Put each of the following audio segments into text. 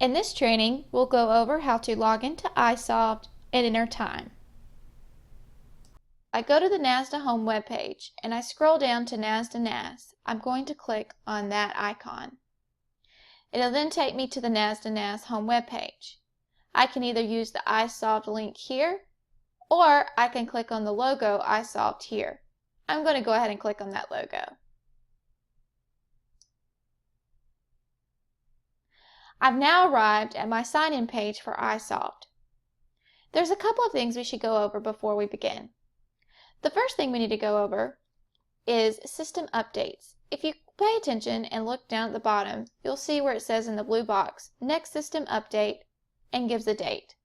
In this training, we'll go over how to log into iSolved and enter time. I go to the NASDA home webpage and I scroll down to NASDA NASS. I'm going to click on that icon. It'll then take me to the NASDA NASS home webpage. I can either use the iSolved link here, or I can click on the logo iSolved here. I'm going to go ahead and click on that logo. I've now arrived at my sign-in page for iSolved. There's a couple of things we should go over before we begin. The first thing we need to go over is system updates. If you pay attention and look down at the bottom, you'll see where it says in the blue box, next system update, and gives a date.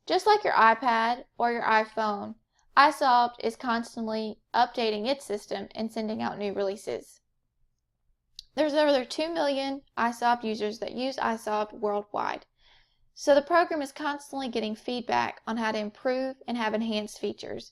Just like your iPad or your iPhone, iSolved is constantly updating its system and sending out new releases. There's over 2 million iSolved users that use iSolved worldwide, so the program is constantly getting feedback on how to improve and have enhanced features.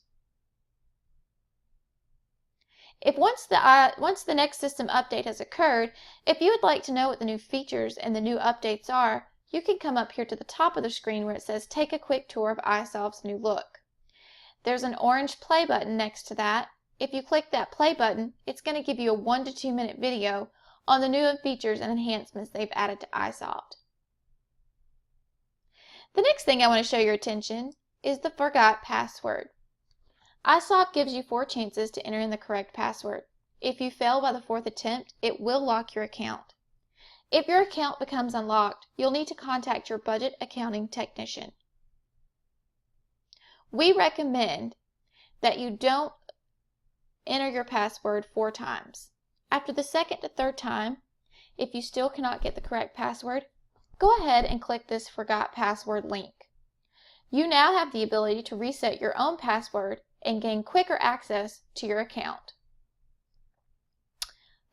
Once the next system update has occurred, if you would like to know what the new features and the new updates are, you can come up here to the top of the screen where it says take a quick tour of iSolved's new look. There's an orange play button next to that. If you click that play button, it's going to give you a 1 to 2 minute video on the new features and enhancements they've added to iSolved. The next thing I want to show your attention is the forgot password. iSolved gives you 4 chances to enter in the correct password. If you fail by the 4th attempt, it will lock your account. If your account becomes unlocked, you'll need to contact your budget accounting technician. We recommend that you don't enter your password 4 times. After the 2nd to 3rd time, if you still cannot get the correct password, go ahead and click this Forgot Password link. You now have the ability to reset your own password and gain quicker access to your account.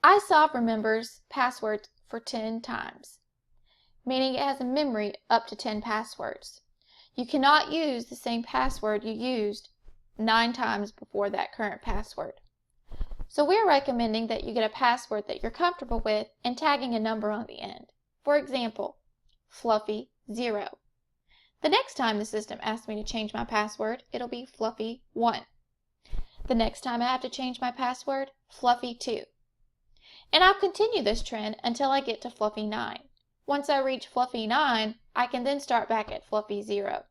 iSolved remembers passwords for 10 times, meaning it has a memory up to 10 passwords. You cannot use the same password you used 9 times before that current password. So we're recommending that you get a password that you're comfortable with and tagging a number on the end. For example, Fluffy0. The next time the system asks me to change my password, it'll be Fluffy1. The next time I have to change my password, Fluffy2. And I'll continue this trend until I get to Fluffy9. Once I reach Fluffy9, I can then start back at Fluffy0.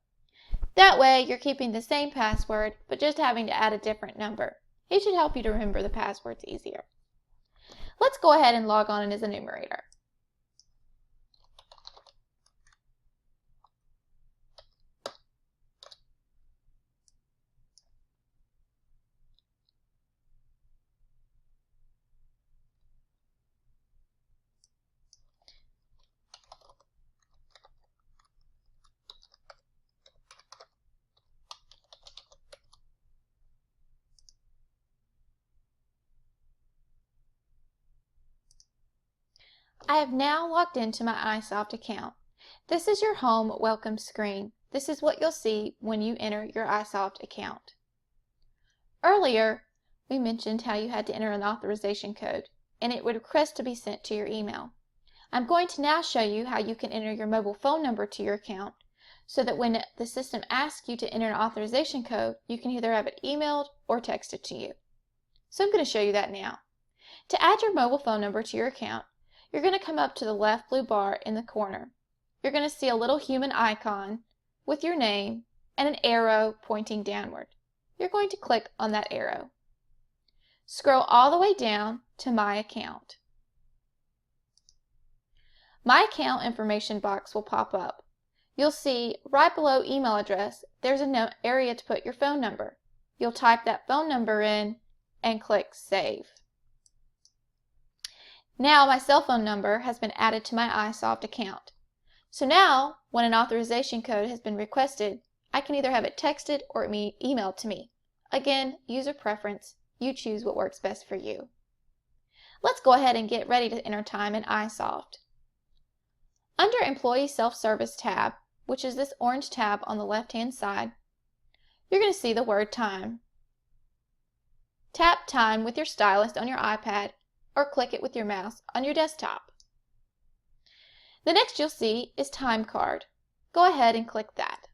That way, you're keeping the same password, but just having to add a different number. It should help you to remember the passwords easier. Let's go ahead and log on as a numerator. I have now logged into my iSolved account. This is your home welcome screen. This is what you'll see when you enter your iSolved account. Earlier, we mentioned how you had to enter an authorization code, and it would request to be sent to your email. I'm going to now show you how you can enter your mobile phone number to your account, so that when the system asks you to enter an authorization code, you can either have it emailed or texted to you. So I'm going to show you that now. To add your mobile phone number to your account, you're going to come up to the left blue bar in the corner. You're going to see a little human icon with your name and an arrow pointing downward. You're going to click on that arrow. Scroll all the way down to My Account. My Account information box will pop up. You'll see right below email address, there's an area to put your phone number. You'll type that phone number in and click Save. Now my cell phone number has been added to my iSolved account. So now, when an authorization code has been requested, I can either have it texted or emailed to me. Again, user preference. You choose what works best for you. Let's go ahead and get ready to enter time in iSolved. Under Employee Self-Service tab, which is this orange tab on the left-hand side, you're going to see the word Time. Tap Time with your stylus on your iPad or click it with your mouse on your desktop. The next you'll see is Time Card. Go ahead and click that.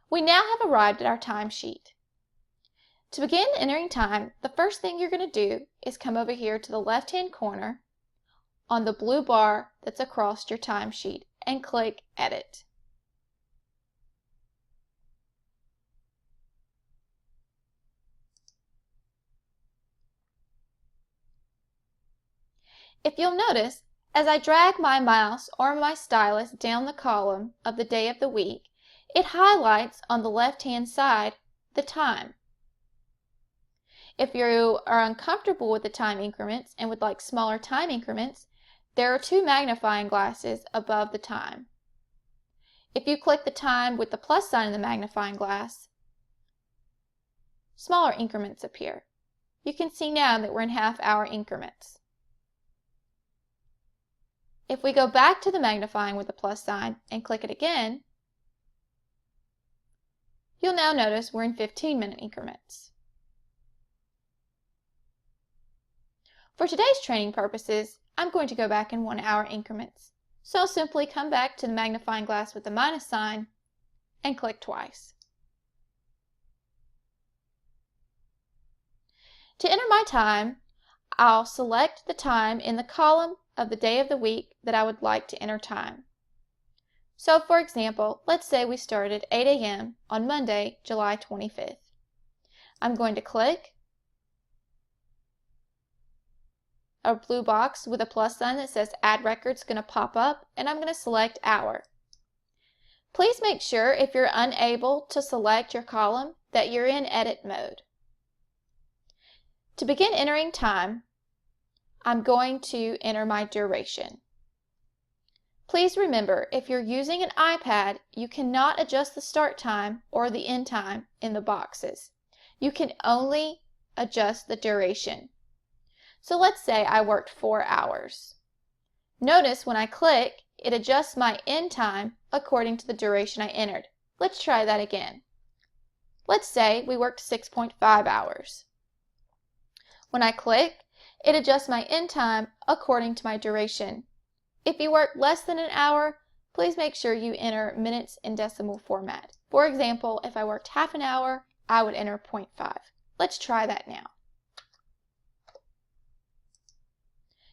We now have arrived at our timesheet. To begin entering time, the first thing you're going to do is come over here to the left-hand corner on the blue bar that's across your timesheet and click Edit. If you'll notice, as I drag my mouse or my stylus down the column of the day of the week, it highlights on the left-hand side the time. If you are uncomfortable with the time increments and would like smaller time increments, there are two magnifying glasses above the time. If you click the time with the plus sign in the magnifying glass, smaller increments appear. You can see now that we're in half-hour increments. If we go back to the magnifying with the plus sign and click it again, you'll now notice we're in 15-minute increments. For today's training purposes, I'm going to go back in 1-hour increments. So I'll simply come back to the magnifying glass with the minus sign and click twice. To enter my time, I'll select the time in the column of the day of the week that I would like to enter time. So for example, let's say we started at 8 a.m. on Monday, July 25th. I'm going to click a blue box with a plus sign that says Add Records going to pop up, and I'm going to select Hour. Please make sure if you're unable to select your column that you're in edit mode. To begin entering time, I'm going to enter my duration. Please remember, if you're using an iPad, you cannot adjust the start time or the end time in the boxes. You can only adjust the duration. So let's say I worked 4 hours. Notice when I click, it adjusts my end time according to the duration I entered. Let's try that again. Let's say we worked 6.5 hours. When I click, it adjusts my end time according to my duration. If you work less than an hour, please make sure you enter minutes in decimal format. For example, if I worked half an hour, I would enter 0.5. Let's try that now.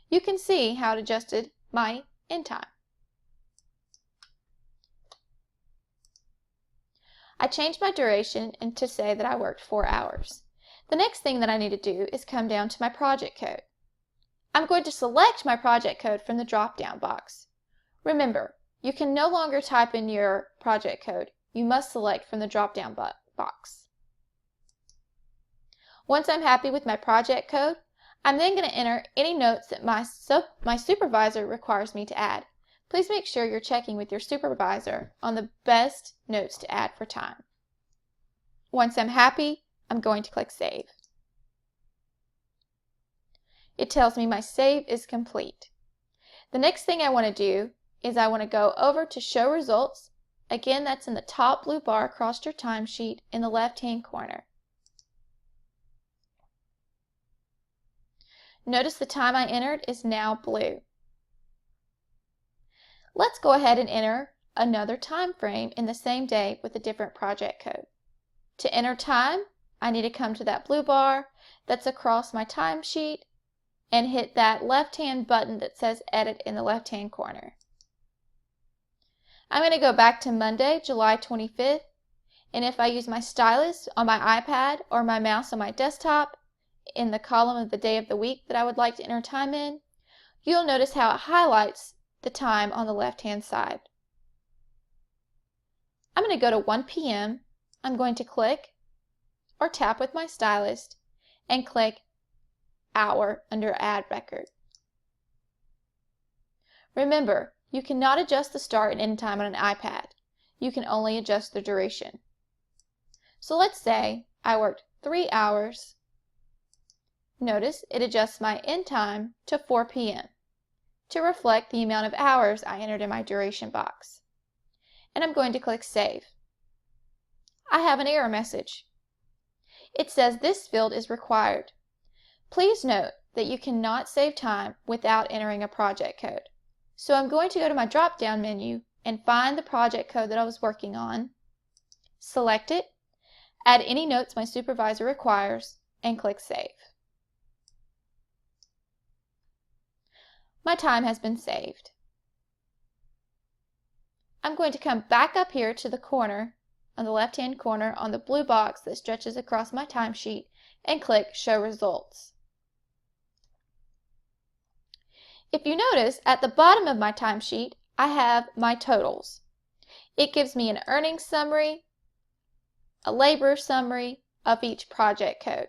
You can see how it adjusted my end time. I changed my duration and to say that I worked 4 hours. The next thing that I need to do is come down to my project code. I'm going to select my project code from the drop-down box. Remember, you can no longer type in your project code. You must select from the drop-down box. Once I'm happy with my project code, I'm then going to enter any notes that my supervisor requires me to add. Please make sure you're checking with your supervisor on the best notes to add for time. Once I'm happy, I'm going to click Save. It tells me my save is complete. The next thing I want to do is I want to go over to Show Results. Again, that's in the top blue bar across your timesheet in the left-hand corner. Notice the time I entered is now blue. Let's go ahead and enter another time frame in the same day with a different project code. To enter time, I need to come to that blue bar that's across my timesheet and hit that left-hand button that says Edit in the left-hand corner. I'm going to go back to Monday, July 25th, and if I use my stylus on my iPad or my mouse on my desktop in the column of the day of the week that I would like to enter time in, you'll notice how it highlights the time on the left-hand side. I'm going to go to 1 p.m. I'm going to click or tap with my stylus and click Hour under Add Record. Remember, you cannot adjust the start and end time on an iPad. You can only adjust the duration. So let's say I worked 3 hours. Notice it adjusts my end time to 4 p.m. to reflect the amount of hours I entered in my duration box. And I'm going to click Save. I have an error message. It says this field is required. Please note that you cannot save time without entering a project code. So I'm going to go to my drop-down menu and find the project code that I was working on, select it, add any notes my supervisor requires, and click Save. My time has been saved. I'm going to come back up here to the corner, on the left-hand corner, on the blue box that stretches across my timesheet, and click Show Results. If you notice, at the bottom of my timesheet, I have my totals. It gives me an earnings summary, a labor summary of each project code.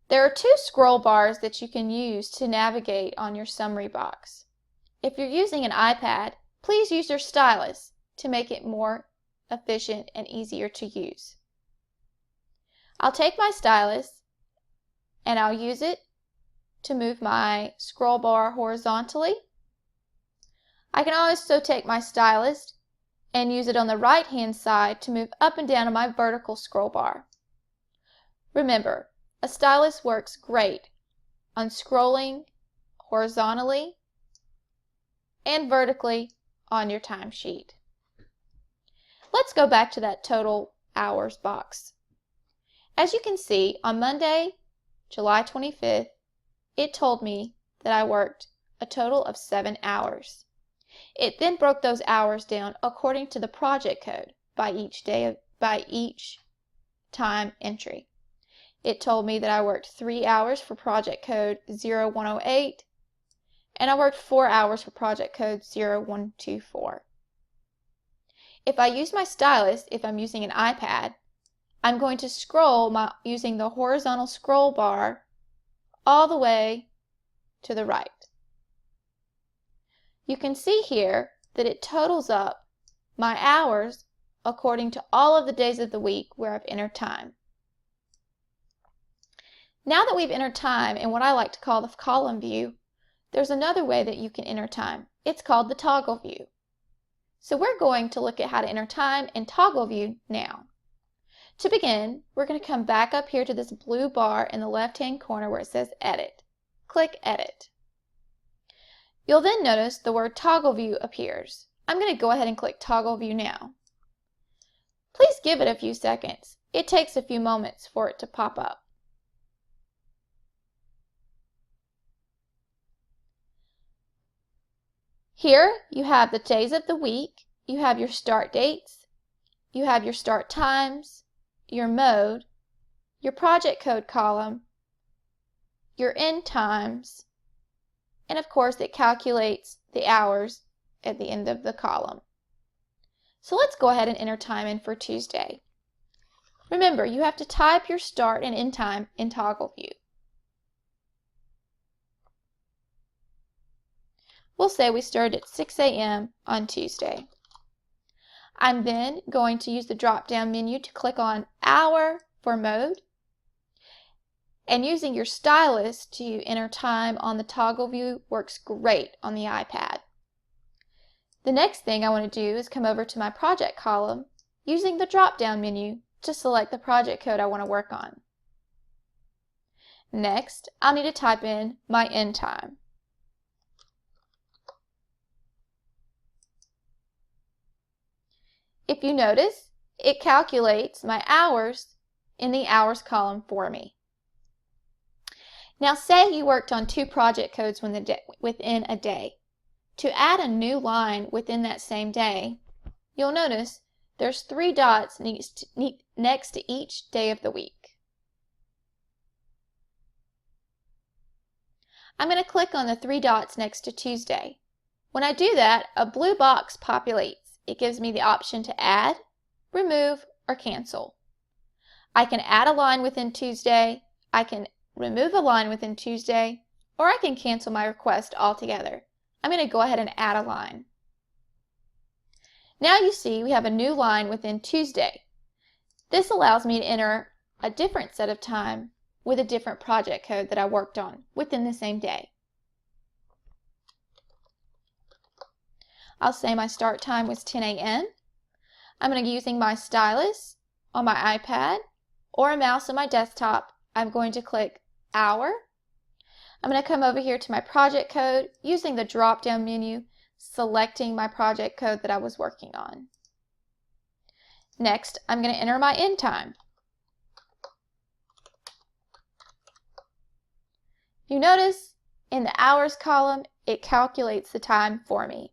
There are two scroll bars that you can use to navigate on your summary box. If you're using an iPad, please use your stylus to make it more efficient and easier to use. I'll take my stylus and I'll use it to move my scroll bar horizontally. I can also take my stylus and use it on the right hand side to move up and down on my vertical scroll bar. Remember, a stylus works great on scrolling horizontally and vertically on your timesheet. Let's go back to that total hours box. As you can see, on Monday, July 25th, it told me that I worked a total of 7 hours. It then broke those hours down according to the project code by each time entry. It told me that I worked 3 hours for project code 0108 and I worked 4 hours for project code 0124. If I use my stylus, if I'm using an iPad, I'm going to scroll using the horizontal scroll bar all the way to the right. You can see here that it totals up my hours according to all of the days of the week where I've entered time. Now that we've entered time in what I like to call the column view, there's another way that you can enter time. It's called the toggle view. So we're going to look at how to enter time in toggle view now. To begin, we're going to come back up here to this blue bar in the left-hand corner where it says Edit. Click Edit. You'll then notice the word Toggle View appears. I'm going to go ahead and click Toggle View now. Please give it a few seconds. It takes a few moments for it to pop up. Here you have the days of the week, you have your start dates, you have your start times, your mode, your project code column, your end times, and of course it calculates the hours at the end of the column. So let's go ahead and enter time in for Tuesday. Remember, you have to type your start and end time in toggle view. We'll say we started at 6 a.m. on Tuesday. I'm then going to use the drop-down menu to click on Hour for mode. And using your stylus to enter time on the toggle view works great on the iPad. The next thing I want to do is come over to my project column using the drop-down menu to select the project code I want to work on. Next, I'll need to type in my end time. If you notice, it calculates my hours in the hours column for me. Now say you worked on 2 project codes within a day. To add a new line within that same day, you'll notice there's 3 dots next to each day of the week. I'm going to click on the 3 dots next to Tuesday. When I do that, a blue box populates. It gives me the option to add, remove, or cancel. I can add a line within Tuesday, I can remove a line within Tuesday, or I can cancel my request altogether. I'm going to go ahead and add a line. Now you see we have a new line within Tuesday. This allows me to enter a different set of time with a different project code that I worked on within the same day. I'll say my start time was 10 a.m. I'm going to be using my stylus on my iPad or a mouse on my desktop. I'm going to click Hour I'm going to come over here to my project code using the drop-down menu, selecting my project code that I was working on. Next, I'm going to enter my end time. You notice in the hours column, it calculates the time for me.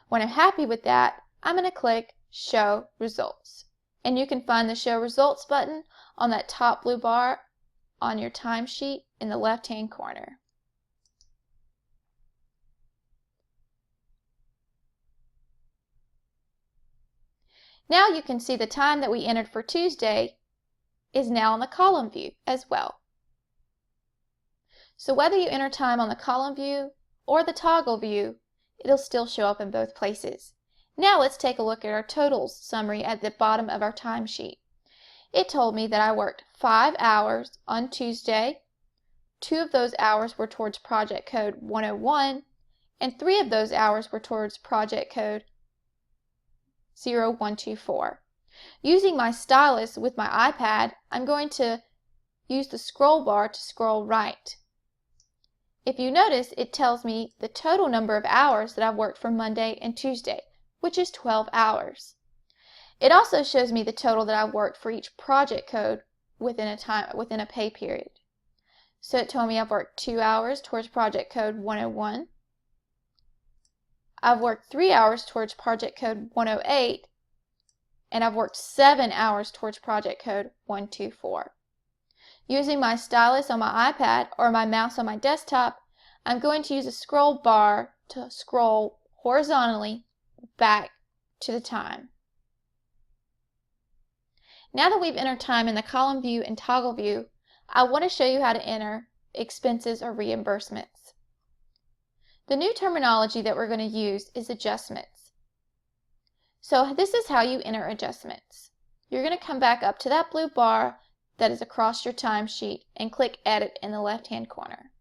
When I'm happy with that, I'm going to click Show Results. And you can find the Show Results button on that top blue bar on your timesheet in the left-hand corner. Now you can see the time that we entered for Tuesday is now in the column view as well. So whether you enter time on the column view or the toggle view, it'll still show up in both places. Now let's take a look at our totals summary at the bottom of our timesheet. It told me that I worked 5 hours on Tuesday. 2 of those hours were towards project code 101, and 3 of those hours were towards project code 0124. Using my stylus with my iPad, I'm going to use the scroll bar to scroll right. If you notice, it tells me the total number of hours that I've worked for Monday and Tuesday, which is 12 hours. It also shows me the total that I've worked for each project code within a pay period. So it told me I've worked 2 hours towards project code 101. I've worked 3 hours towards project code 108, and I've worked 7 hours towards project code 124. Using my stylus on my iPad or my mouse on my desktop, I'm going to use a scroll bar to scroll horizontally back to the time. Now that we've entered time in the column view and toggle view, I want to show you how to enter expenses or reimbursements. The new terminology that we're going to use is adjustments. So this is how you enter adjustments. You're going to come back up to that blue bar that is across your timesheet and click Edit in the left-hand corner.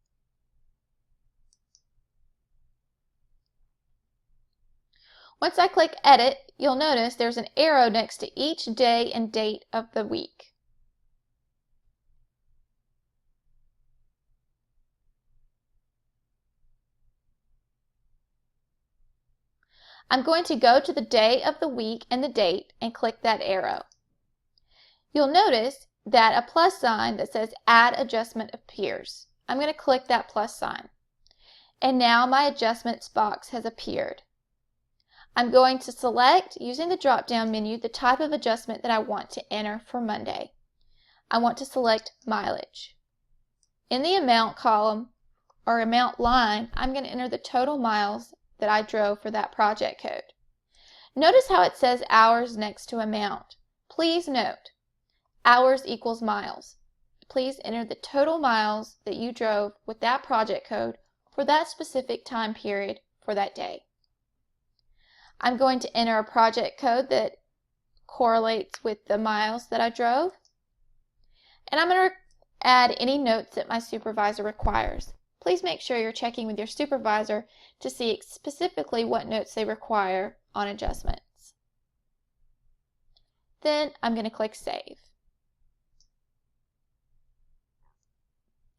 Once I click Edit, you'll notice there's an arrow next to each day and date of the week. I'm going to go to the day of the week and the date and click that arrow. You'll notice that a plus sign that says Add Adjustment appears. I'm going to click that plus sign. And now my adjustments box has appeared. I'm going to select, using the drop-down menu, the type of adjustment that I want to enter for Monday. I want to select mileage. In the amount column, or amount line, I'm going to enter the total miles that I drove for that project code. Notice how it says hours next to amount. Please note, hours equals miles. Please enter the total miles that you drove with that project code for that specific time period for that day. I'm going to enter a project code that correlates with the miles that I drove. And I'm going to add any notes that my supervisor requires. Please make sure you're checking with your supervisor to see specifically what notes they require on adjustments. Then I'm going to click Save.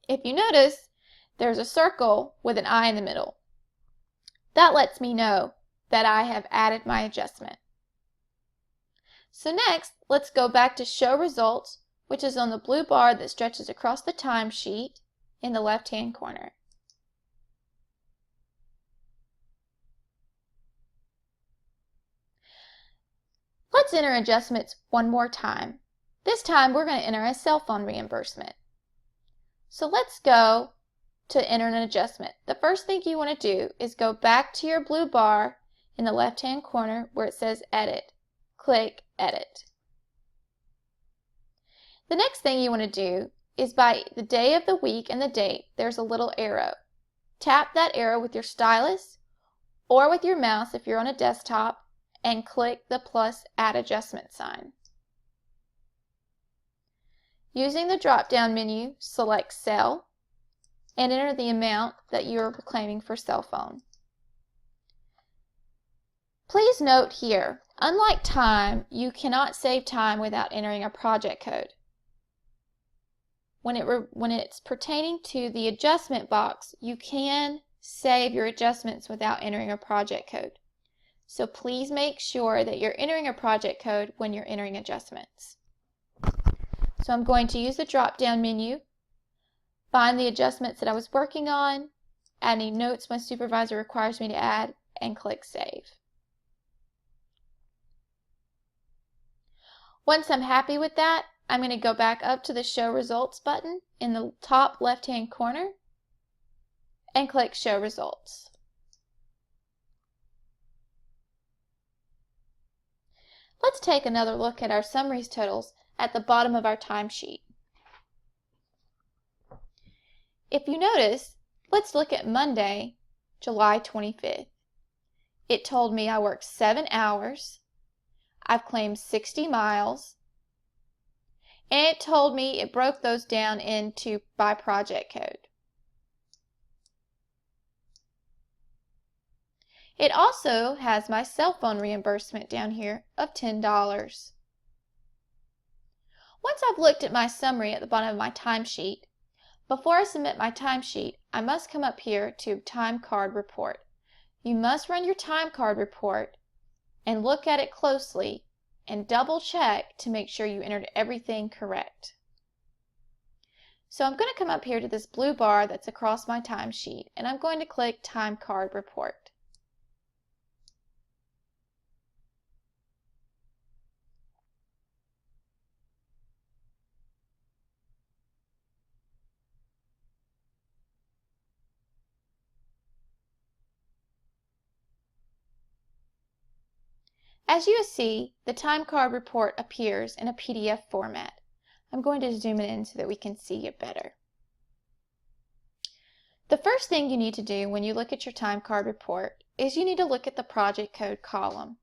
If you notice, there's a circle with an I in the middle. That lets me know that I have added my adjustment. So next, let's go back to Show Results, which is on the blue bar that stretches across the timesheet in the left-hand corner. Let's enter adjustments one more time. This time we're going to enter a cell phone reimbursement. So let's go to enter an adjustment. The first thing you want to do is go back to your blue bar in the left-hand corner where it says Edit. Click Edit. The next thing you want to do is by the day of the week and the date, there's a little arrow. Tap that arrow with your stylus or with your mouse if you're on a desktop and click the plus Add Adjustment sign. Using the drop-down menu, select Cell and enter the amount that you are claiming for cell phone. Please note here, unlike time, you cannot save time without entering a project code. when it's pertaining to the adjustment box, you can save your adjustments without entering a project code. So please make sure that you're entering a project code when you're entering adjustments. So I'm going to use the drop-down menu, find the adjustments that I was working on, add any notes my supervisor requires me to add, and click Save. Once I'm happy with that, I'm going to go back up to the Show Results button in the top left-hand corner and click Show Results. Let's take another look at our summaries totals at the bottom of our timesheet. If you notice, let's look at Monday, July 25th. It told me I worked 7 hours, I've claimed 60 miles, and it told me it broke those down into by project code. It also has my cell phone reimbursement down here of $10. Once I've looked at my summary at the bottom of my timesheet, before I submit my timesheet, I must come up here to Time Card Report. You must run your time card report and look at it closely and double check to make sure you entered everything correct. So I'm going to come up here to this blue bar that's across my timesheet, and I'm going to click Time Card Report. As you see, the time card report appears in a PDF format. I'm going to zoom it in so that we can see it better. The first thing you need to do when you look at your time card report is you need to look at the project code column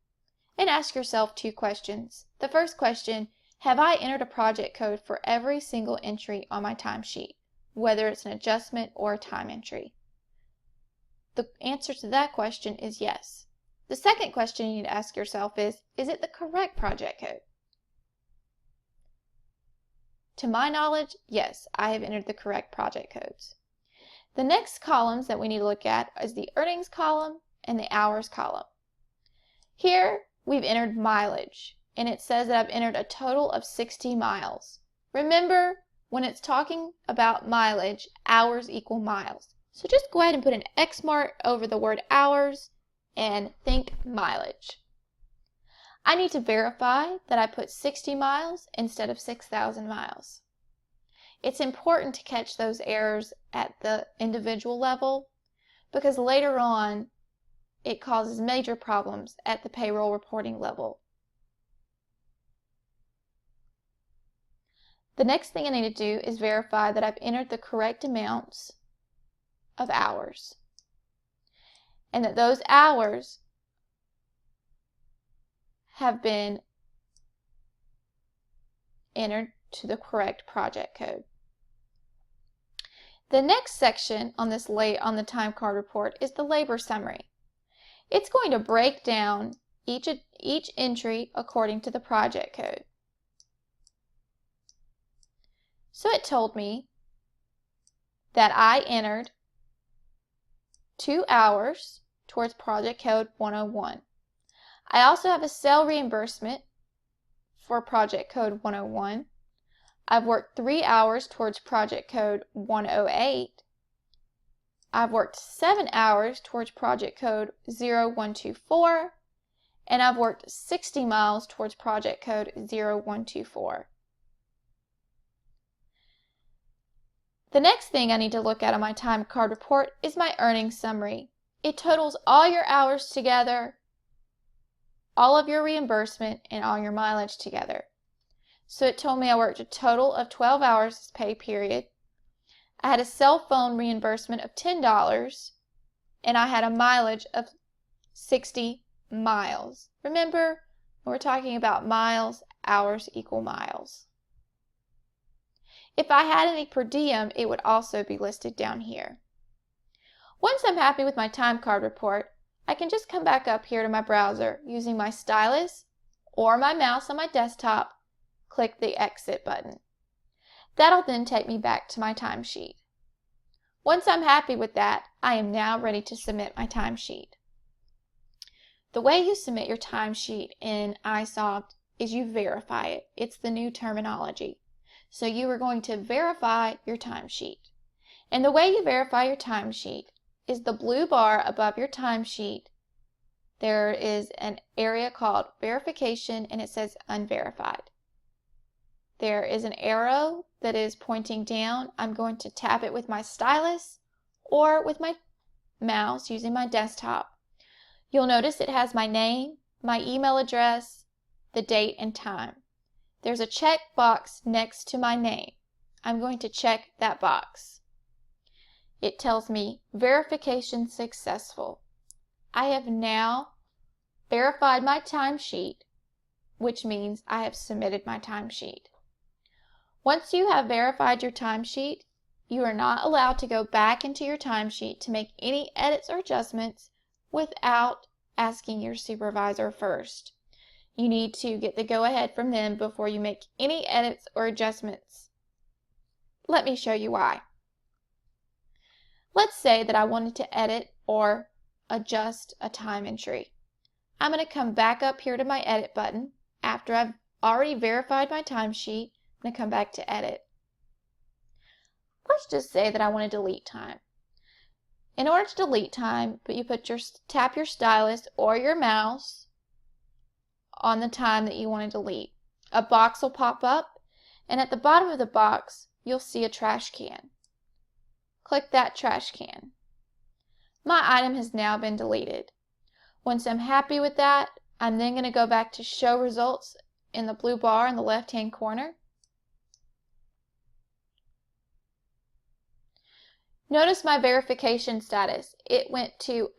and ask yourself 2 questions. The first question, have I entered a project code for every single entry on my timesheet, whether it's an adjustment or a time entry? The answer to that question is yes. The second question you need to ask yourself is it the correct project code? To my knowledge, yes, I have entered the correct project codes. The next columns that we need to look at is the earnings column and the hours column. Here, we've entered mileage, and it says that I've entered a total of 60 miles. Remember, when it's talking about mileage, hours equal miles. So just go ahead and put an X mark over the word hours and think mileage. I need to verify that I put 60 miles instead of 6,000 miles. It's important to catch those errors at the individual level because later on it causes major problems at the payroll reporting level. The next thing I need to do is verify that I've entered the correct amounts of hours, and that those hours have been entered to the correct project code. The next section on the time card report is the labor summary. It's going to break down each entry according to the project code. So it told me that I entered 2 hours towards project code 101. I also have a cell reimbursement for project code 101. I've worked 3 hours towards project code 108. I've worked 7 hours towards project code 0124. And I've worked 60 miles towards project code 0124. The next thing I need to look at on my time card report is my earnings summary. It totals all your hours together, all of your reimbursement, and all your mileage together. So it told me I worked a total of 12 hours this pay period. I had a cell phone reimbursement of $10, and I had a mileage of 60 miles. Remember, when we're talking about miles, hours equal miles. If I had any per diem, it would also be listed down here. Once I'm happy with my time card report, I can just come back up here to my browser using my stylus or my mouse on my desktop, click the Exit button. That'll then take me back to my timesheet. Once I'm happy with that, I am now ready to submit my timesheet. The way you submit your timesheet in iSolved is you verify it. It's the new terminology. So you are going to verify your timesheet. And the way you verify your timesheet is the blue bar above your timesheet. There is an area called verification and it says unverified. There is an arrow that is pointing down. I'm going to tap it with my stylus or with my mouse using my desktop. You'll notice it has my name, my email address, the date and time. There's a check box next to my name. I'm going to check that box. It tells me verification successful. I have now verified my timesheet, which means I have submitted my timesheet. Once you have verified your timesheet, you are not allowed to go back into your timesheet to make any edits or adjustments without asking your supervisor first. You need to get the go-ahead from them before you make any edits or adjustments. Let me show you why. Let's say that I wanted to edit or adjust a time entry. I'm going to come back up here to my edit button. After I've already verified my timesheet, I'm going to come back to edit. Let's just say that I want to delete time. In order to delete time, you tap your stylus or your mouse on the time that you want to delete. A box will pop up, and at the bottom of the box, you'll see a trash can. Click that trash can. My item has now been deleted. Once I'm happy with that, I'm then going to go back to Show Results in the blue bar in the left-hand corner. Notice my verification status. It went to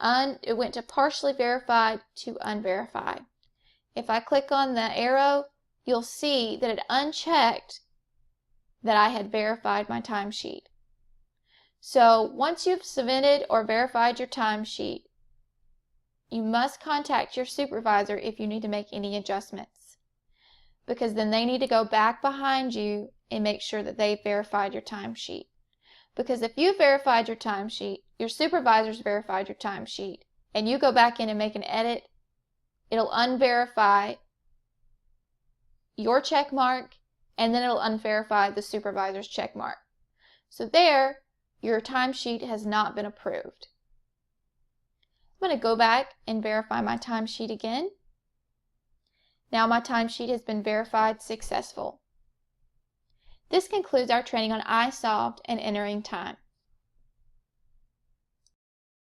partially verified to unverified. If I click on the arrow, you'll see that it unchecked that I had verified my timesheet. So once you've submitted or verified your timesheet, you must contact your supervisor if you need to make any adjustments, because then they need to go back behind you and make sure that they verified your timesheet. Because if you verified your timesheet, your supervisor's verified your timesheet, and you go back in and make an edit, it'll unverify your check mark, and then it'll unverify the supervisor's check mark. So there, your timesheet has not been approved. I'm going to go back and verify my timesheet again. Now my timesheet has been verified successful. This concludes our training on iSolved and entering time.